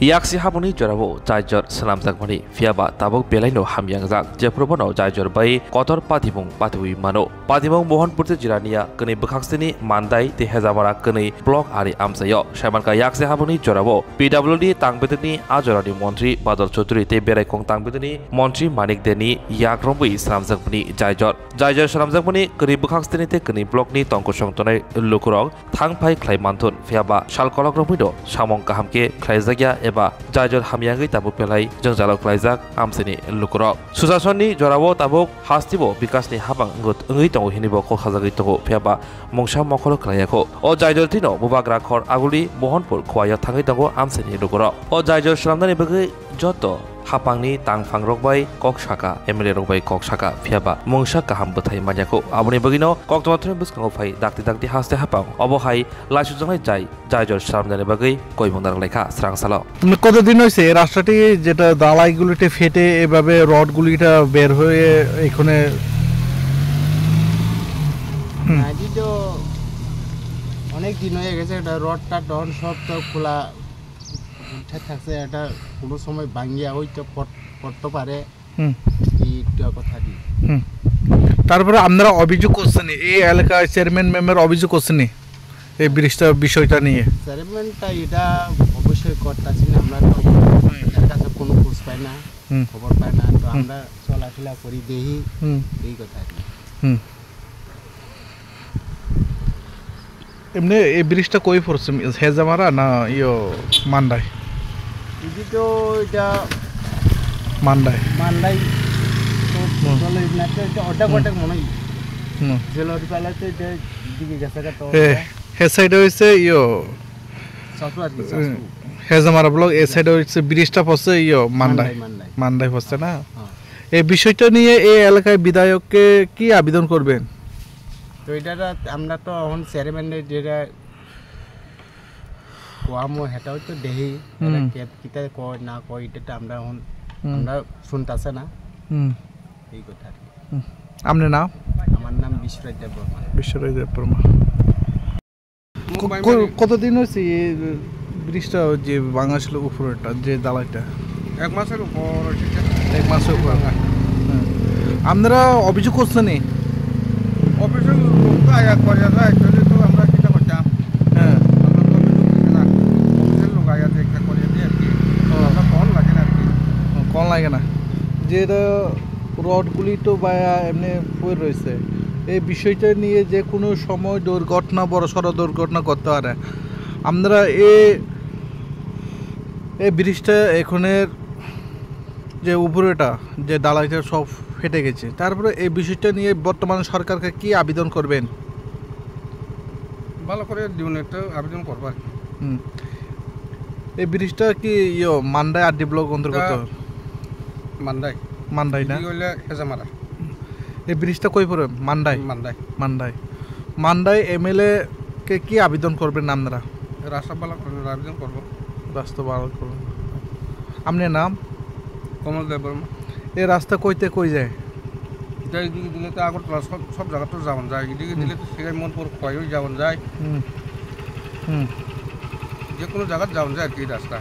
Yaksi habuni jorabo jajor salam zakmani fiaba tabok belaino hamyangjak jeprobono jajor bai kotor patimung patui mano patimung mohanpurte jirania keni bekhaksini mandai te hezamara keni blok ari amsayo shamanka yaksi habuni jorabo PWD tangbetini ajorani mantri Badal Chaudhuri te beraikong tangbetini mantri Manik Deni yakrombi salam zakmani jajor salam zakmani keni bekhaksini te keni blok ni tongkosong tonai lukurong thangpai klaimanthun fiaba shalkolok romido samong kahamke klaizagya एबा जायजर हामियांगै Tabuk पेलाई जों जालाव क्लाइजाक आमसेनि लुकुरक सुशासननि जरावो Tabuk हास्तिबो विकासनि हाबां ओंगै दङ हिनिबो खखाजागै दङ faba मंसा मखल क्लायाखौ अ जायजर थिनो बुबाग्रा खर आगुलि मोहनपुर खवाया थाङै दङ आमसेनि लुकुरक अ जायजर सालामनानि बगै जत हापांनि तांफां रगबाय कक साका एमएलए रगबाय कक साका फेबा मंसा काहाम बथाय मान्याखौ आबुनि बगिनो कक्टमाथ्रे बुसकांगौ फाय दाक्ति हास्ते हापां अबहाय लाइसुजंनाय जायजर सालामनानि बगै कयबंदार लेखा स्रांसाल কতদিন হয়েছে রাস্তাটি যেটা দালাইগুলিতে ফেটে এভাবে রডগুলিটা বের হয়ে এখানে আজ তো অনেক দিন হয়ে গেছে এটা রডটা ডন সব তো খোলা উঠে থাকছে এটা কোনো সময় ভাঙিয়া হইতে পড়তে পারে এইটা কথা দি তারপরে আপনারা অভিযোগ করছেন এই এলাকায় চেয়ারম্যান মেম্বার অভিযোগ করছেন এই বিষয়টা নিয়ে চেয়ারম্যানটা এটা অবশ্যই করতেছি না আমরা তো এর কাছে কোনো খোঁজ পাই না খবর পাই না তো আমরা চলাফেরা করি দেখি এই কথা এমনি এই ব্রিজটা কই পড়ছে হেজামারা না মান্ডাই ఇది তো এটা মান্ডাই তো চলে না তো ওটা মনে হয় জেলার পালাতে যে দিকে গেছে তো হে সাইডে হইছে হেজামারা ব্লক এই সাইডে হইছে ব্রিজটা পড়ছে মান্ডাই পড়ছে না এই বিষয়টা নিয়ে এই এলাকায় বিধায়ককে কি আবেদন করবেন তো এটা আমরা তো এখন চেয়ারম্যানের যেটা কোয়ামো হেটাও তো দেহি কিতা কয় না কয় এটা আমরা এখন আমরা শুনতাছে না এই কথা আপনার নাম আমার নাম বিশ্বরাজ দেববর্মা কতদিন হয়েছে এই ব্রিজটা যে ভাঙা ছিল উপরেটা যে দালাইটা এক মাসের উপর আপনারা অভিযোগ করছেন অফিসের লোক তো আয়া করে যায় তো আমরা কিটা করতাম হ্যাঁ অফিসের লোক আয়া দেখা করে দিয়ে আর কি আমরা কল লাগে না আর কি কল লাগে না যেটা রডগুলি তো বায়া এমনি পড়ে রয়েছে এই বিষয়টা নিয়ে যে কোনো সময় বড় সড় দুর্ঘটনা করতে পারে আমরা এই ব্রিজটা এখানের যে উপরেটা যে ডালাইটা সব ফেটে গেছে তারপরে এই বিষয়টা নিয়ে বর্তমানে সরকারকে কি আবেদন করবেন ভালো করে দিউন একটা আবেদন করব আর এই ব্রিজটা কি মান্ডাই আরডি ব্লক অন্তর্গত মান্ডাই না হেজামারা এই ব্রিজটা কই পড়ে মান্ডাই এমএলএ কে কি আবেদন করবেন আপনারা রাস্তা ভালো করে আবেদন করব রাস্তা ভালো করুন আপনার নাম কমল দেববর্মা এই রাস্তা কই যায় এইদিকে দিলে তো আগরতলা সব জায়গা তো যাওয়া যায় এদিকে দিলে তো সেখানে মনপুর খোয়াইও যাওয়া যায় যে কোনো জায়গায় যাওয়া যায় আর কি রাস্তা